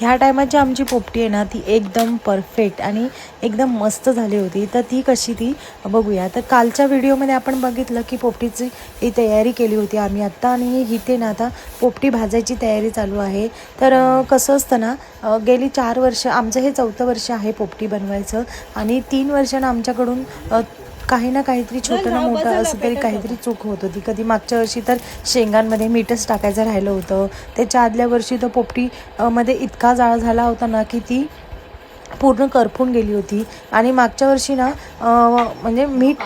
ह्या टायमात जी आमची पोपटी आहे ना ती एकदम परफेक्ट आणि एकदम मस्त झाली होती. तर ती कशी ती बघूया. तर कालच्या व्हिडिओमध्ये आपण बघितलं की पोपटीची ही तयारी केली होती आम्ही आत्ता, आणि इथे ना आता पोपटी भाजायची तयारी चालू आहे. तर कसं असतं ना, गेली 4 वर्ष, आमचं हे 4थं वर्ष आहे पोपटी बनवायचं, आणि 3 वर्षानं आमच्याकडून काही ना काहीतरी छोटं ना मोठं असं तरी काहीतरी चूक होत होती. कधी मागच्या वर्षी तर शेंगांमध्ये मीठच टाकायचं राहिलं होतं. त्याच्या आदल्या वर्षी तर पोपटी मध्ये इतका जाळ झाला होता ना की ती पूर्ण करपून गेली होती. आणि मागच्या वर्षी ना म्हणजे मीठ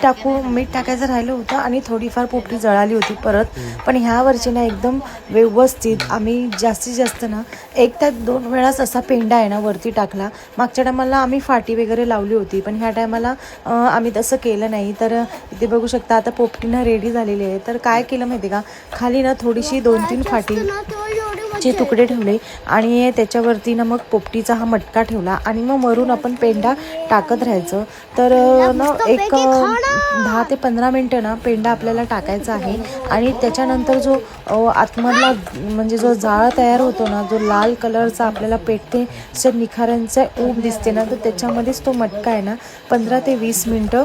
टाकायचं राहिलं होतं आणि थोडीफार पोपटी जळाली होती परत. पण ह्या वर्षी ना एकदम व्यवस्थित आम्ही जास्तीत जास्त ना 1 ते 2 वेळाच असा पेंडा आहे ना वरती टाकला. मागच्या टायमाला आम्ही फाटी वगैरे लावली होती, पण ह्या टायमाला आम्ही तसं केलं नाही. तर इथे बघू शकता आता पोपटी ना रेडी झालेली आहे. तर काय केलं माहिती का, खाली ना थोडीशी 2-3 फाटीचे तुकडे ठेवले आणि त्याच्यावरती ना मग पोपटीचा हा मटका ठेवला आणि मग वरून आपण पेंडा टाकत राहायचं. तर ना एक 10 ते 15 मिनटं ना पेंडा आपल्याला टाकायचा आहे. आणि त्याच्यानंतर जो आतमधला म्हणजे जो जाळ तयार होतो ना, जो लाल कलरचा आपल्याला पेटते अशा निखाऱ्यांचा ऊब दिसते ना, तर त्याच्यामध्येच तो मटका आहे ना 15 ते 20 मिनटं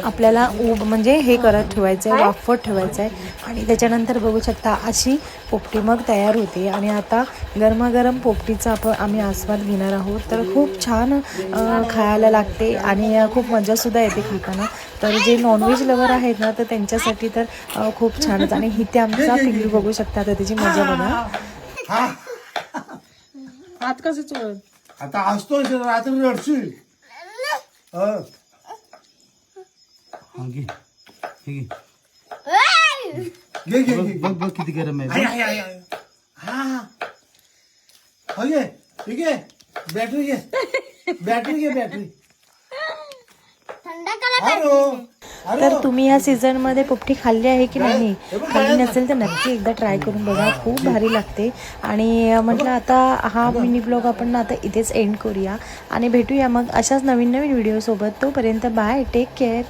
आपल्याला ऊब म्हणजे हे करत ठेवायचं आहे, वाफवत ठेवायचं आहे. आणि त्याच्यानंतर बघू शकता अशी पोपटी मग तयार होते. आणि आता गरमागरम पोपटीचा आम्ही आस्वाद घेणार आहोत. तर खूप छान खायला लागते आणि खूप मजासुद्धा येते खाताना. तर जे नॉनव्हेज लवर आहेत ना, तर त्यांच्यासाठी तर खूप छानच. आणि इथे आमचा पिल्लू बघू शकता, तर त्याची मजा बघा. हात कसं चोळत आता असतो रात्री रडशील. घे घे घे घे घे बघ बघ किती गरम आहे. हा घे ठीक आहे. बॅटरी घे, बॅटरी घे, बॅटरी. तर तुम्ही ह्या सीझनमध्ये पोपटी खाल्ली आहे की नाही, खाल्ली नसेल तर नक्की एकदा ट्राय करून बघा, खूप भारी लागते. आणि म्हटलं आता हा मिनी ब्लॉग आपण आता इथेच एंड करूया आणि भेटूया मग अशाच नवीन व्हिडिओसोबत. तोपर्यंत बाय, टेक केअर.